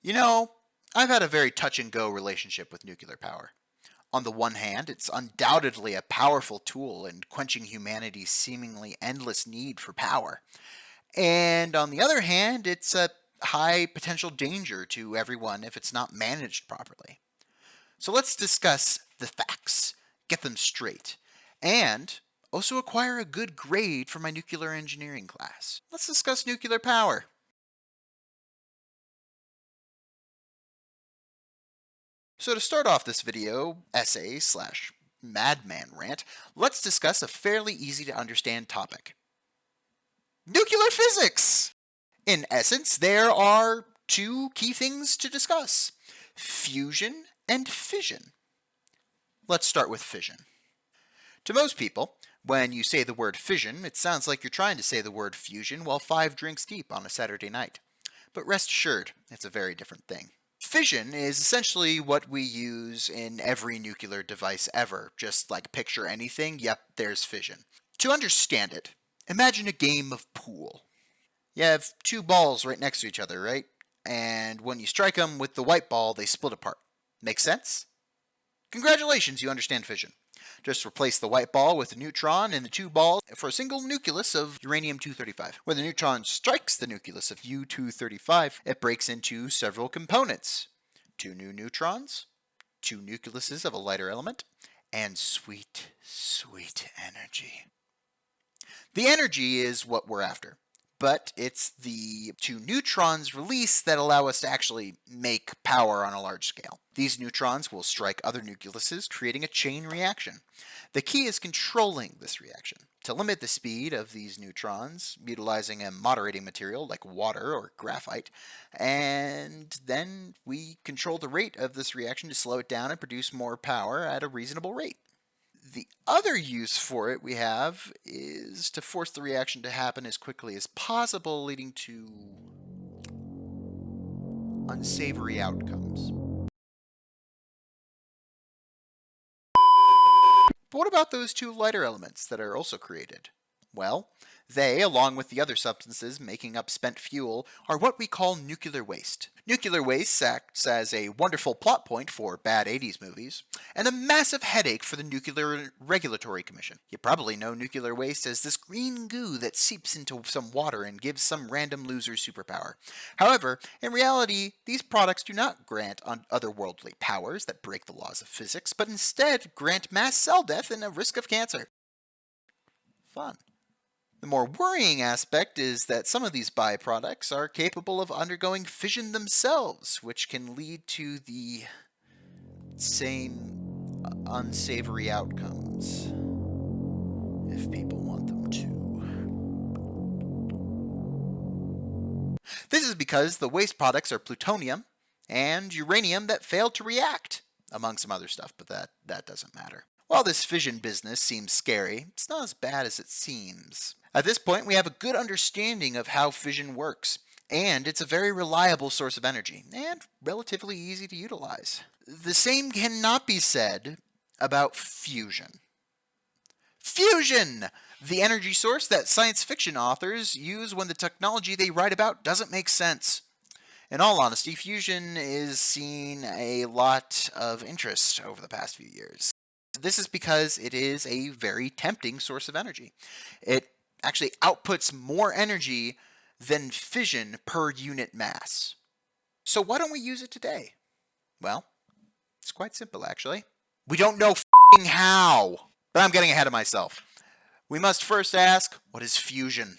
You know, I've had a very touch and go relationship with nuclear power. On the one hand, it's undoubtedly a powerful tool in quenching humanity's seemingly endless need for power. And on the other hand, it's a high potential danger to everyone if it's not managed properly. So let's discuss the facts, get them straight, and also acquire a good grade for my nuclear engineering class. Let's discuss nuclear power. So to start off this video essay slash madman rant, let's discuss a fairly easy to understand topic. Nuclear physics! In essence, there are two key things to discuss: fusion and fission. Let's start with fission. To most people, when you say the word fission, it sounds like you're trying to say the word fusion while 5 drinks deep on a Saturday night. But rest assured, it's a very different thing. Fission is essentially what we use in every nuclear device ever. Just like picture anything, yep, there's fission. To understand it, imagine a game of pool. You have two balls right next to each other, right? And when you strike them with the white ball, they split apart. Make sense? Congratulations, you understand fission. Just replace the white ball with a neutron in the two balls for a single nucleus of uranium-235. When the neutron strikes the nucleus of U-235, it breaks into several components: two new neutrons, two nucleuses of a lighter element, and sweet, sweet energy. The energy is what we're after, but it's the two neutrons released that allow us to actually make power on a large scale. These neutrons will strike other nucleuses, creating a chain reaction. The key is controlling this reaction. To limit the speed of these neutrons, utilizing a moderating material like water or graphite, and then we control the rate of this reaction to slow it down and produce more power at a reasonable rate. The other use for it we have is to force the reaction to happen as quickly as possible, leading to unsavory outcomes. But what about those two lighter elements that are also created? Well, they, along with the other substances making up spent fuel, are what we call nuclear waste. Nuclear waste acts as a wonderful plot point for bad 80s movies, and a massive headache for the Nuclear Regulatory Commission. You probably know nuclear waste as this green goo that seeps into some water and gives some random loser superpower. However, in reality, these products do not grant otherworldly powers that break the laws of physics, but instead grant mass cell death and a risk of cancer. Fun. The more worrying aspect is that some of these byproducts are capable of undergoing fission themselves, which can lead to the same unsavory outcomes, if people want them to. This is because the waste products are plutonium and uranium that failed to react, among some other stuff, but that doesn't matter. While this fission business seems scary, it's not as bad as it seems. At this point, we have a good understanding of how fission works, and it's a very reliable source of energy, and relatively easy to utilize. The same cannot be said about fusion. Fusion! The energy source that science fiction authors use when the technology they write about doesn't make sense. In all honesty, fusion is seen a lot of interest over the past few years. This is because it is a very tempting source of energy. It actually outputs more energy than fission per unit mass. So why don't we use it today? Well, it's quite simple actually. We don't know how, but I'm getting ahead of myself. We must first ask, what is fusion?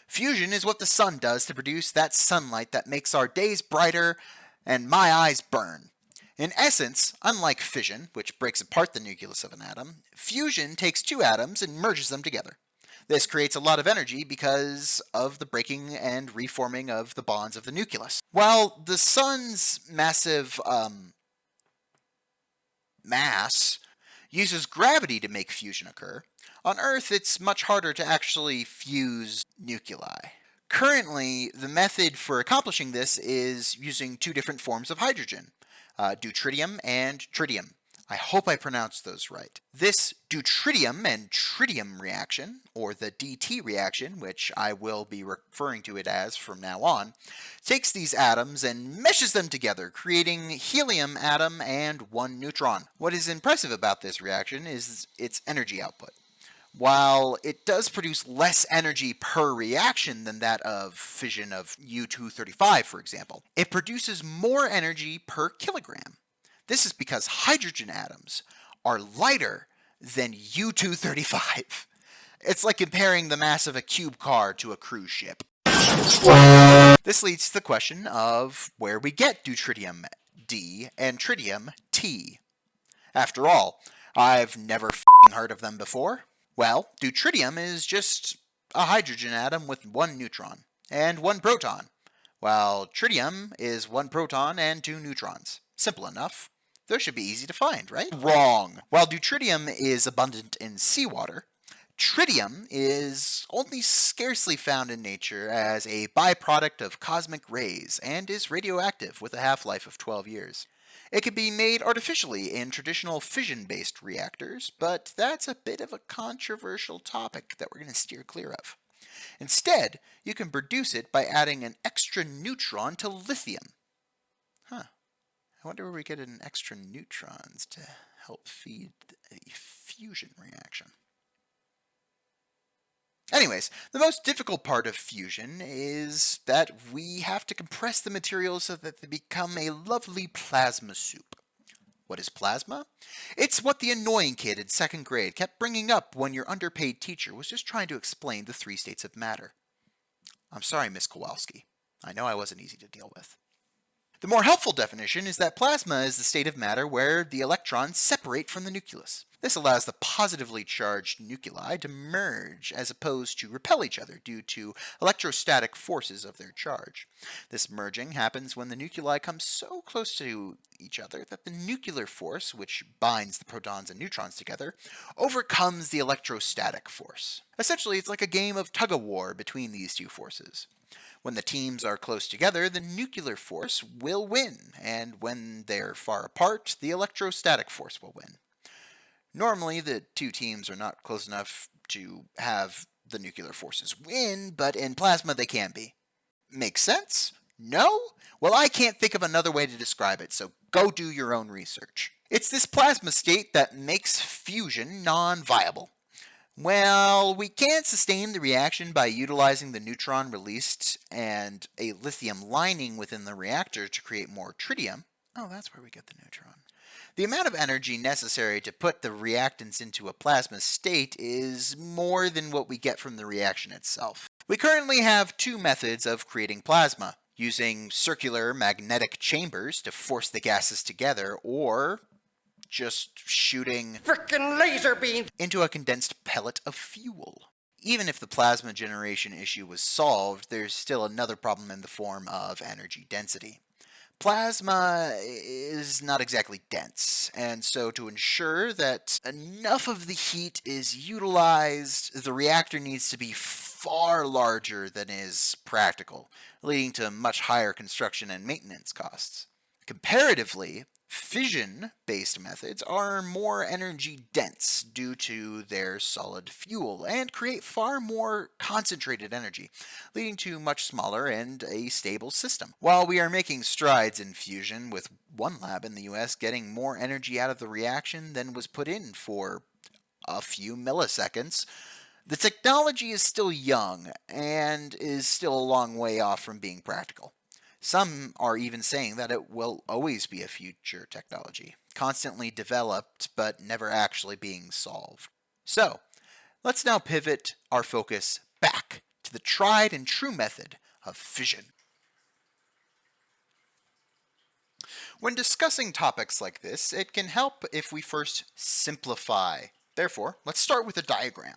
Fusion is what the sun does to produce that sunlight that makes our days brighter and my eyes burn. In essence, unlike fission, which breaks apart the nucleus of an atom, fusion takes two atoms and merges them together. This creates a lot of energy because of the breaking and reforming of the bonds of the nucleus. While the sun's massive mass uses gravity to make fusion occur, on Earth it's much harder to actually fuse nuclei. Currently, the method for accomplishing this is using two different forms of hydrogen, deuterium and tritium. I hope I pronounced those right. This deuterium and tritium reaction, or the DT reaction, which I will be referring to it as from now on, takes these atoms and meshes them together, creating helium atom and one neutron. What is impressive about this reaction is its energy output. While it does produce less energy per reaction than that of fission of U-235, for example, it produces more energy per kilogram. This is because hydrogen atoms are lighter than U-235. It's like comparing the mass of a cube car to a cruise ship. This leads to the question of where we get deuterium D and tritium T. After all, I've never heard of them before. Well, deuterium is just a hydrogen atom with one neutron and one proton, while tritium is one proton and two neutrons. Simple enough. Those should be easy to find, right? Wrong. While deuterium is abundant in seawater, tritium is only scarcely found in nature as a byproduct of cosmic rays and is radioactive with a half-life of 12 years. It can be made artificially in traditional fission-based reactors, but that's a bit of a controversial topic that we're going to steer clear of. Instead, you can produce it by adding an extra neutron to lithium. I wonder where we get an extra neutrons to help feed a fusion reaction. Anyways, the most difficult part of fusion is that we have to compress the materials so that they become a lovely plasma soup. What is plasma? It's what the annoying kid in second grade kept bringing up when your underpaid teacher was just trying to explain the three states of matter. I'm sorry, Miss Kowalski. I know I wasn't easy to deal with. The more helpful definition is that plasma is the state of matter where the electrons separate from the nucleus. This allows the positively charged nuclei to merge as opposed to repel each other due to electrostatic forces of their charge. This merging happens when the nuclei come so close to each other that the nuclear force, which binds the protons and neutrons together, overcomes the electrostatic force. Essentially, it's like a game of tug-of-war between these two forces. When the teams are close together, the nuclear force will win, and when they're far apart, the electrostatic force will win. Normally, the two teams are not close enough to have the nuclear forces win, but in plasma they can be. Makes sense? No? Well, I can't think of another way to describe it, so go do your own research. It's this plasma state that makes fusion non-viable. Well, we can't sustain the reaction by utilizing the neutron released and a lithium lining within the reactor to create more tritium. Oh, that's where we get the neutron. The amount of energy necessary to put the reactants into a plasma state is more than what we get from the reaction itself. We currently have two methods of creating plasma, using circular magnetic chambers to force the gases together, or just shooting frickin' laser beams into a condensed pellet of fuel. Even if the plasma generation issue was solved, there's still another problem in the form of energy density. Plasma is not exactly dense, and so to ensure that enough of the heat is utilized, the reactor needs to be far larger than is practical, leading to much higher construction and maintenance costs. Comparatively, fission-based methods are more energy dense due to their solid fuel and create far more concentrated energy, leading to much smaller and a stable system. While we are making strides in fusion, with one lab in the US getting more energy out of the reaction than was put in for a few milliseconds, the technology is still young and is still a long way off from being practical. Some are even saying that it will always be a future technology, constantly developed but never actually being solved. So, let's now pivot our focus back to the tried and true method of fission. When discussing topics like this, it can help if we first simplify. Therefore, let's start with a diagram.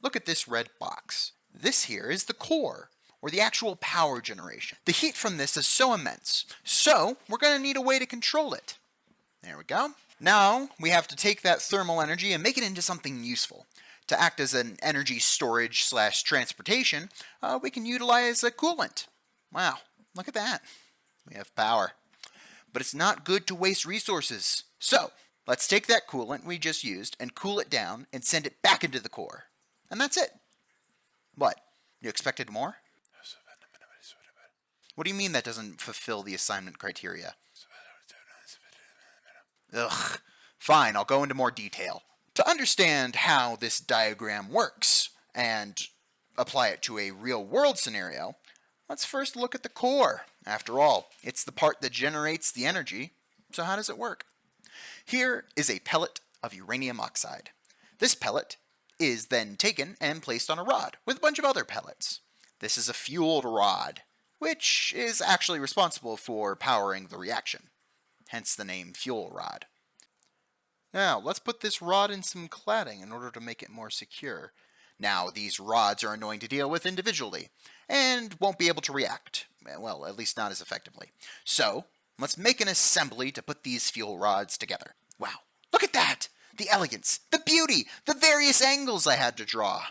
Look at this red box. This here is the core, or the actual power generation. The heat from this is so immense, so we're going to need a way to control it. There we go. Now we have to take that thermal energy and make it into something useful. To act as an energy storage / transportation, we can utilize a coolant. Wow, look at that. We have power. But it's not good to waste resources. So, Let's take that coolant we just used and cool it down and send it back into the core. And that's it. What? You expected more? What do you mean that doesn't fulfill the assignment criteria? Ugh. Fine, I'll go into more detail. To understand how this diagram works and apply it to a real-world scenario, let's first look at the core. After all, it's the part that generates the energy, so how does it work? Here is a pellet of uranium oxide. This pellet is then taken and placed on a rod with a bunch of other pellets. This is a fueled rod, which is actually responsible for powering the reaction, hence the name fuel rod. Now, let's put this rod in some cladding in order to make it more secure. Now, these rods are annoying to deal with individually, and won't be able to react. Well, at least not as effectively. So, let's make an assembly to put these fuel rods together. Wow, look at that! The elegance, the beauty, the various angles I had to draw.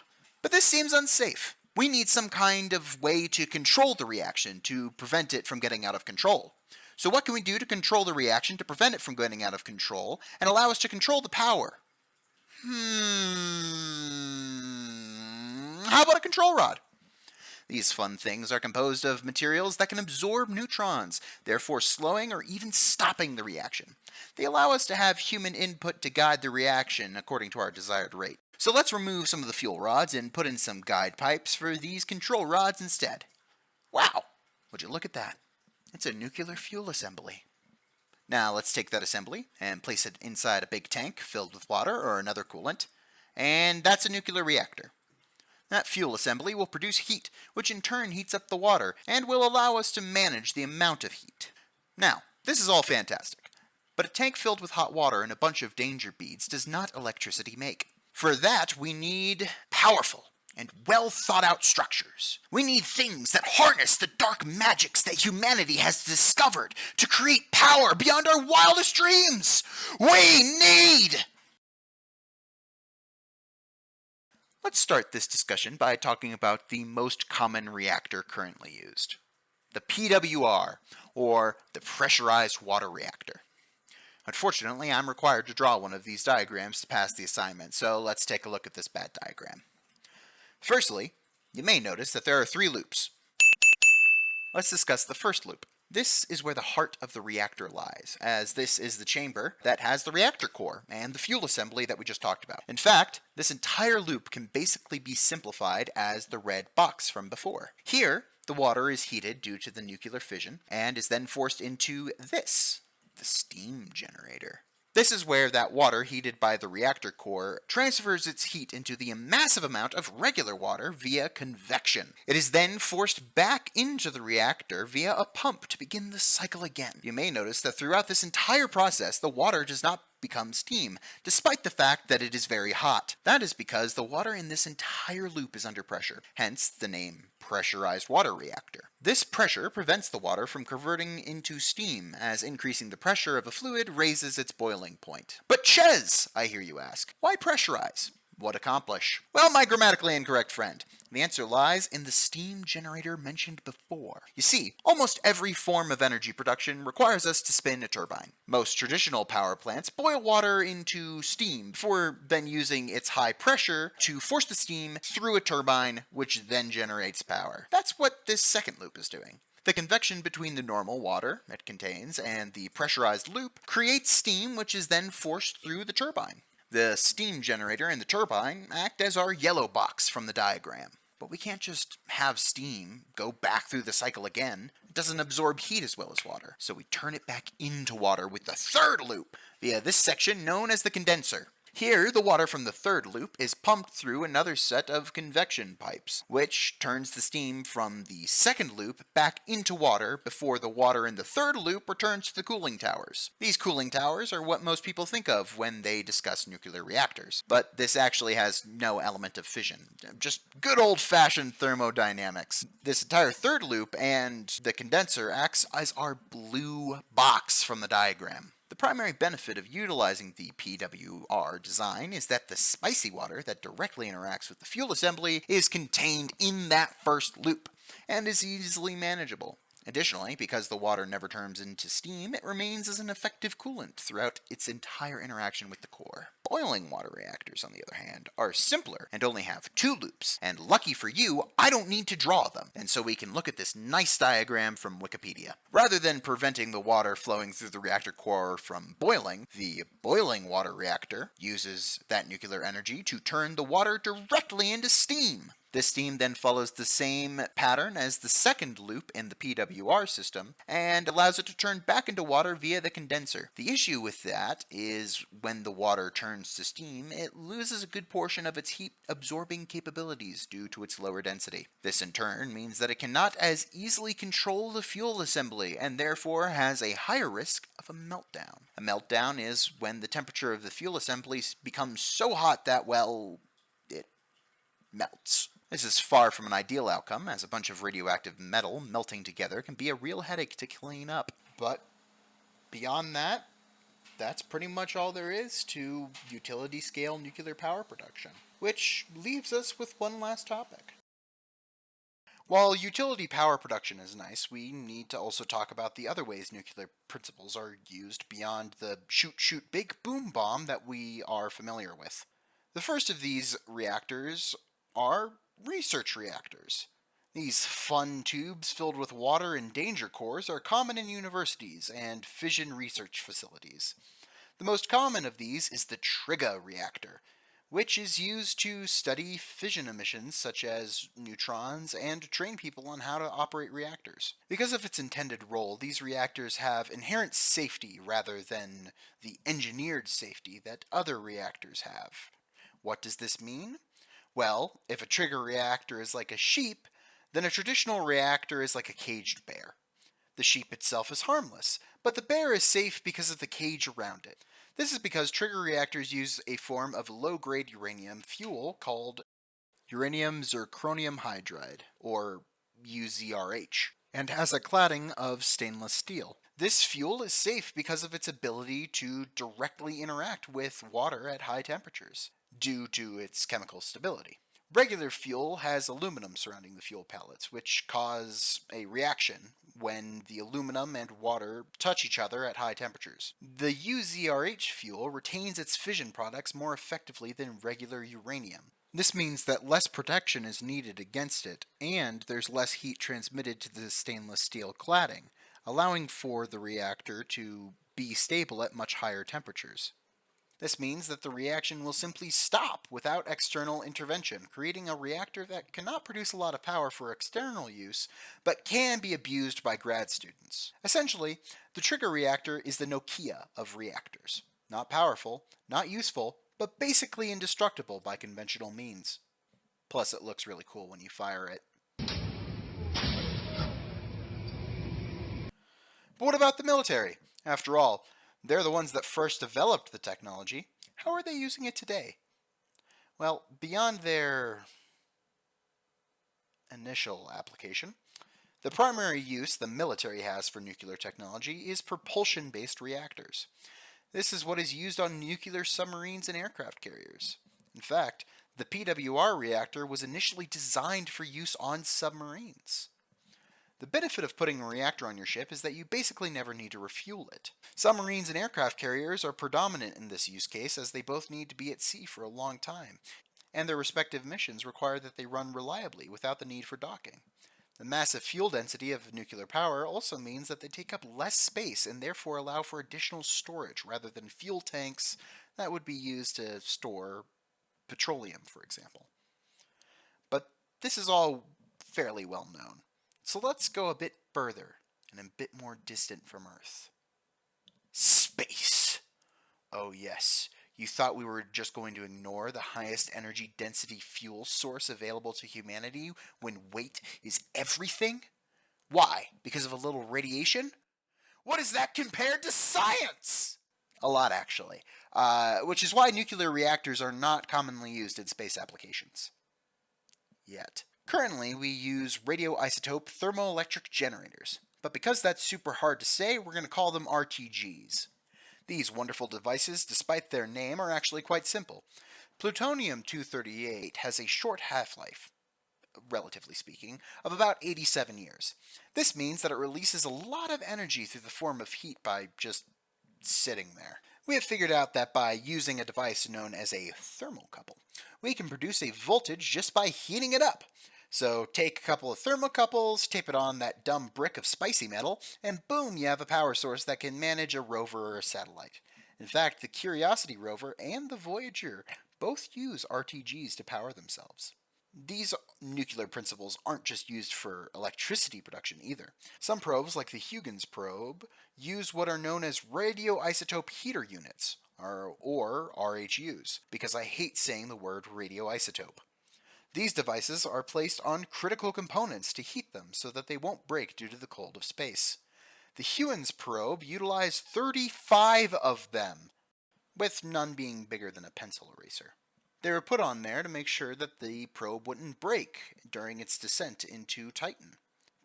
But this seems unsafe. We need some kind of way to control the reaction to prevent it from getting out of control. So what can we do to control the reaction to prevent it from getting out of control and allow us to control the power? How about a control rod? These fun things are composed of materials that can absorb neutrons, therefore slowing or even stopping the reaction. They allow us to have human input to guide the reaction according to our desired rate. So let's remove some of the fuel rods and put in some guide pipes for these control rods instead. Wow! Would you look at that? It's a nuclear fuel assembly. Now let's take that assembly and place it inside a big tank filled with water or another coolant, and that's a nuclear reactor. That fuel assembly will produce heat, which in turn heats up the water and will allow us to manage the amount of heat. Now, this is all fantastic, but a tank filled with hot water and a bunch of danger beads does not electricity make. For that, we need powerful and well thought out structures. We need things that harness the dark magics that humanity has discovered to create power beyond our wildest dreams. We need... Let's start this discussion by talking about the most common reactor currently used, the PWR, or the Pressurized Water Reactor. Unfortunately, I'm required to draw one of these diagrams to pass the assignment, so let's take a look at this bad diagram. Firstly, you may notice that there are 3 loops. Let's discuss the first loop. This is where the heart of the reactor lies, as this is the chamber that has the reactor core and the fuel assembly that we just talked about. In fact, this entire loop can basically be simplified as the red box from before. Here, the water is heated due to the nuclear fission and is then forced into this, the steam generator. This is where that water heated by the reactor core transfers its heat into the massive amount of regular water via convection. It is then forced back into the reactor via a pump to begin the cycle again. You may notice that throughout this entire process, the water does not become steam, despite the fact that it is very hot. That is because the water in this entire loop is under pressure, hence the name pressurized water reactor. This pressure prevents the water from converting into steam, as increasing the pressure of a fluid raises its boiling point. But Ches, I hear you ask, why pressurize? What accomplish? Well, my grammatically incorrect friend, the answer lies in the steam generator mentioned before. You see, almost every form of energy production requires us to spin a turbine. Most traditional power plants boil water into steam before then using its high pressure to force the steam through a turbine, which then generates power. That's what this second loop is doing. The convection between the normal water it contains and the pressurized loop creates steam, which is then forced through the turbine. The steam generator and the turbine act as our yellow box from the diagram. But we can't just have steam go back through the cycle again. It doesn't absorb heat as well as water. So we turn it back into water with the third loop via this section known as the condenser. Here, the water from the third loop is pumped through another set of convection pipes, which turns the steam from the second loop back into water before the water in the third loop returns to the cooling towers. These cooling towers are what most people think of when they discuss nuclear reactors, but this actually has no element of fission, just good old-fashioned thermodynamics. This entire third loop and the condenser acts as our blue box from the diagram. The primary benefit of utilizing the PWR design is that the spicy water that directly interacts with the fuel assembly is contained in that first loop and is easily manageable. Additionally, because the water never turns into steam, it remains as an effective coolant throughout its entire interaction with the core. Boiling water reactors, on the other hand, are simpler and only have 2 loops, and lucky for you, I don't need to draw them, and so we can look at this nice diagram from Wikipedia. Rather than preventing the water flowing through the reactor core from boiling, the boiling water reactor uses that nuclear energy to turn the water directly into steam. This steam then follows the same pattern as the second loop in the PWR system and allows it to turn back into water via the condenser. The issue with that is when the water turns to steam, it loses a good portion of its heat absorbing capabilities due to its lower density. This in turn means that it cannot as easily control the fuel assembly and therefore has a higher risk of a meltdown. A meltdown is when the temperature of the fuel assembly becomes so hot that, well, it melts. This is far from an ideal outcome, as a bunch of radioactive metal melting together can be a real headache to clean up. But beyond that, that's pretty much all there is to utility-scale nuclear power production. Which leaves us with one last topic. While utility power production is nice, we need to also talk about the other ways nuclear principles are used beyond the shoot big boom bomb that we are familiar with. The first of these reactors are research reactors. These fun tubes filled with water and danger cores are common in universities and fission research facilities. The most common of these is the TRIGA reactor, which is used to study fission emissions such as neutrons and train people on how to operate reactors. Because of its intended role, these reactors have inherent safety rather than the engineered safety that other reactors have. What does this mean? Well, if a TRIGA reactor is like a sheep, then a traditional reactor is like a caged bear. The sheep itself is harmless, but the bear is safe because of the cage around it. This is because TRIGA reactors use a form of low-grade uranium fuel called uranium zirconium hydride, or UZRH, and has a cladding of stainless steel. This fuel is safe because of its ability to directly interact with water at high temperatures, due to its chemical stability. Regular fuel has aluminum surrounding the fuel pellets, which cause a reaction when the aluminum and water touch each other at high temperatures. The UZRH fuel retains its fission products more effectively than regular uranium. This means that less protection is needed against it, and there's less heat transmitted to the stainless steel cladding, allowing for the reactor to be stable at much higher temperatures. This means that the reaction will simply stop without external intervention, creating a reactor that cannot produce a lot of power for external use, but can be abused by grad students. Essentially, the TRIGA reactor is the Nokia of reactors. Not powerful, not useful, but basically indestructible by conventional means. Plus, it looks really cool when you fire it. But what about the military? After all, they're the ones that first developed the technology. How are they using it today? Well, beyond their initial application, the primary use the military has for nuclear technology is propulsion-based reactors. This is what is used on nuclear submarines and aircraft carriers. In fact, the PWR reactor was initially designed for use on submarines. The benefit of putting a reactor on your ship is that you basically never need to refuel it. Submarines and aircraft carriers are predominant in this use case as they both need to be at sea for a long time, and their respective missions require that they run reliably without the need for docking. The massive fuel density of nuclear power also means that they take up less space and therefore allow for additional storage rather than fuel tanks that would be used to store petroleum, for example. But this is all fairly well known. So let's go a bit further and a bit more distant from Earth. Space! Oh yes, you thought we were just going to ignore the highest energy density fuel source available to humanity when weight is everything? Why? Because of a little radiation? What is that compared to science? A lot, actually. Which is why nuclear reactors are not commonly used in space applications. Yet. Currently, we use radioisotope thermoelectric generators, but because that's super hard to say, we're going to call them RTGs. These wonderful devices, despite their name, are actually quite simple. Plutonium-238 has a short half-life. relatively speaking, of about 87 years. This means that it releases a lot of energy through the form of heat by just sitting there. We have figured out that by using a device known as a thermocouple, we can produce a voltage just by heating it up. So take a couple of thermocouples, tape it on that dumb brick of spicy metal, and boom, you have a power source that can manage a rover or a satellite. In fact, the Curiosity rover and the Voyager both use RTGs to power themselves. These nuclear principles aren't just used for electricity production either. Some probes, like the Huygens probe, use what are known as radioisotope heater units, or RHUs, because I hate saying the word radioisotope. These devices are placed on critical components to heat them so that they won't break due to the cold of space. The Huygens probe utilized 35 of them, with none being bigger than a pencil eraser. They were put on there to make sure that the probe wouldn't break during its descent into Titan.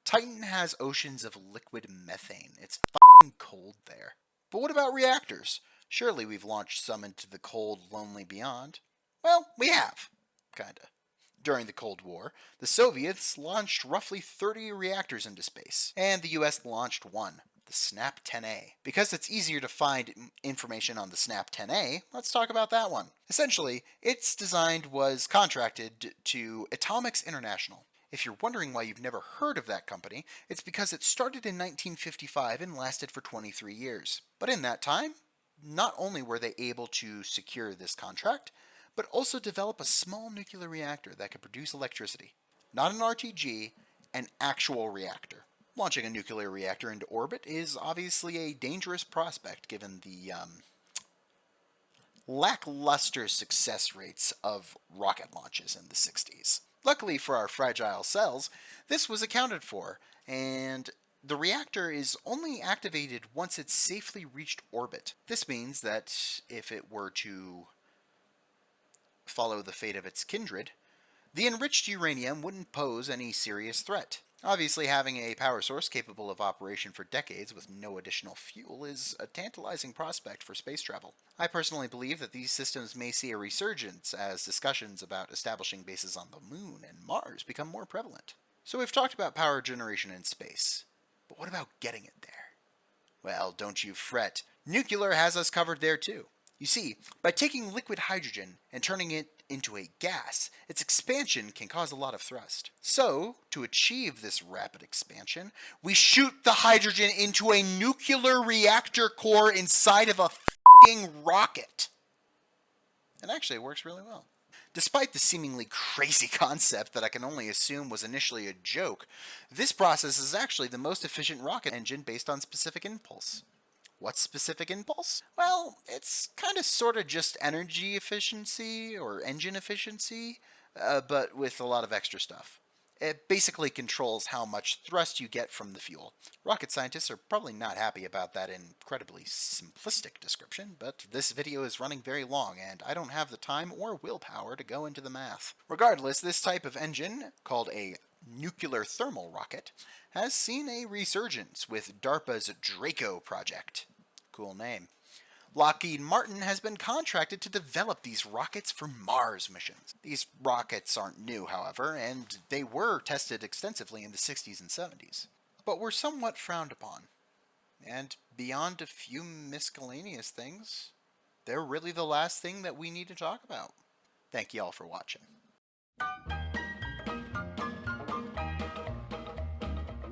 Titan has oceans of liquid methane. It's f***ing cold there. But what about reactors? Surely we've launched some into the cold, lonely beyond. Well, we have. Kinda. During the Cold War, the Soviets launched roughly 30 reactors into space, and the US launched one, the SNAP 10A. Because it's easier to find information on the SNAP 10A, let's talk about that one. Essentially, its design was contracted to Atomics International. If you're wondering why you've never heard of that company, it's because it started in 1955 and lasted for 23 years. But in that time, not only were they able to secure this contract, but also develop a small nuclear reactor that could produce electricity. Not an RTG, an actual reactor. Launching a nuclear reactor into orbit is obviously a dangerous prospect given the lackluster success rates of rocket launches in the 60s. Luckily for our fragile cells, this was accounted for, and the reactor is only activated once it's safely reached orbit. This means that if it were to follow the fate of its kindred, the enriched uranium wouldn't pose any serious threat. Obviously, having a power source capable of operation for decades with no additional fuel is a tantalizing prospect for space travel. I personally believe that these systems may see a resurgence as discussions about establishing bases on the Moon and Mars become more prevalent. So we've talked about power generation in space, but what about getting it there? Well, don't you fret. Nuclear has us covered there too. You see, by taking liquid hydrogen and turning it into a gas, its expansion can cause a lot of thrust. So, to achieve this rapid expansion, we shoot the hydrogen into a nuclear reactor core inside of a f***ing rocket. And actually, it works really well. Despite the seemingly crazy concept that I can only assume was initially a joke, this process is actually the most efficient rocket engine based on specific impulse. What's specific impulse? Well, it's kind of sort of just energy efficiency or engine efficiency, but with a lot of extra stuff. It basically controls how much thrust you get from the fuel. Rocket scientists are probably not happy about that incredibly simplistic description, but this video is running very long and I don't have the time or willpower to go into the math. Regardless, this type of engine, called a nuclear thermal rocket, has seen a resurgence with DARPA's Draco project. Cool name. Lockheed Martin has been contracted to develop these rockets for Mars missions. These rockets aren't new, however, and they were tested extensively in the 60s and 70s, but were somewhat frowned upon. And beyond a few miscellaneous things, they're really the last thing that we need to talk about. Thank you all for watching.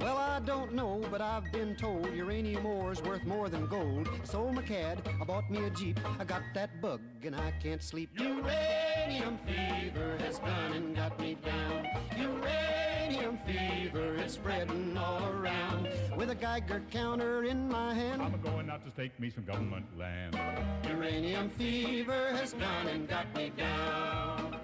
Well, I don't know, but I've been told uranium ore's worth more than gold. Sold my cad, I bought me a Jeep, I got that bug and I can't sleep. Uranium fever has gone and got me down. Uranium fever is spreading all around. With a Geiger counter in my hand, I'm going out to stake me some government land. uranium fever has gone and got me down.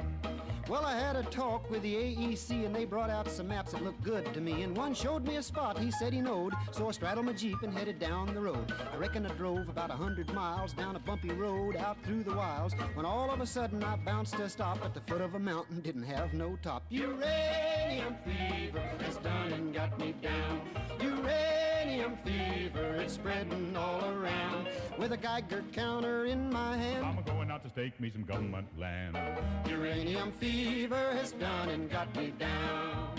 Well, I had a talk with the AEC and they brought out some maps that looked good to me. And one showed me a spot he said he knowed, so I straddled my Jeep and headed down the road. I reckon I drove about 100 miles down a bumpy road out through the wilds, when all of a sudden I bounced to a stop at the foot of a mountain, didn't have no top. Uranium fever has done and got me down. Uranium fever is spreading all around. With with a Geiger counter in my hand. I'm going out to stake me some government land. Uranium fever has done and got me down.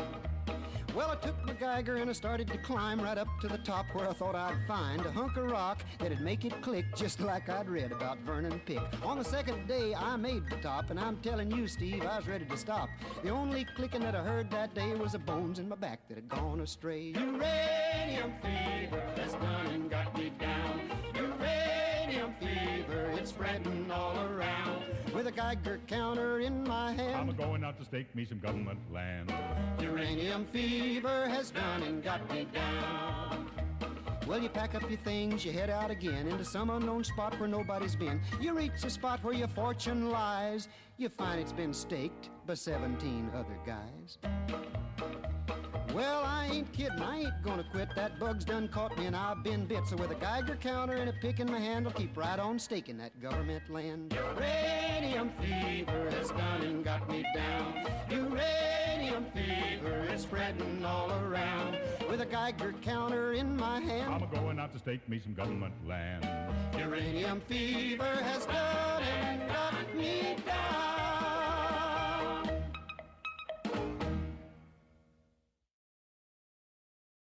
Well, I took my Geiger and I started to climb right up to the top where I thought I'd find a hunk of rock that'd make it click just like I'd read about Vernon Pick. On the second day, I made the top, and I'm telling you, Steve, I was ready to stop. The only clicking that I heard that day was the bones in my back that had gone astray. Uranium fever has done and got me down. Uranium fever, it's spreading all around. With a Geiger counter in my hand. I'm going out to stake me some government land. Uranium fever has done and got me down. Well, you pack up your things, you head out again into some unknown spot where nobody's been. You reach the spot where your fortune lies. You find it's been staked by 17 other guys. Well, I ain't kidding, I ain't gonna quit. That bug's done caught me and I've been bit. So with a Geiger counter and a pick in my hand, I'll keep right on staking that government land. Uranium fever has done and got me down. Uranium fever is spreading all around. With a Geiger counter in my hand. I'm going out to stake me some government land. Uranium fever has done and got me down.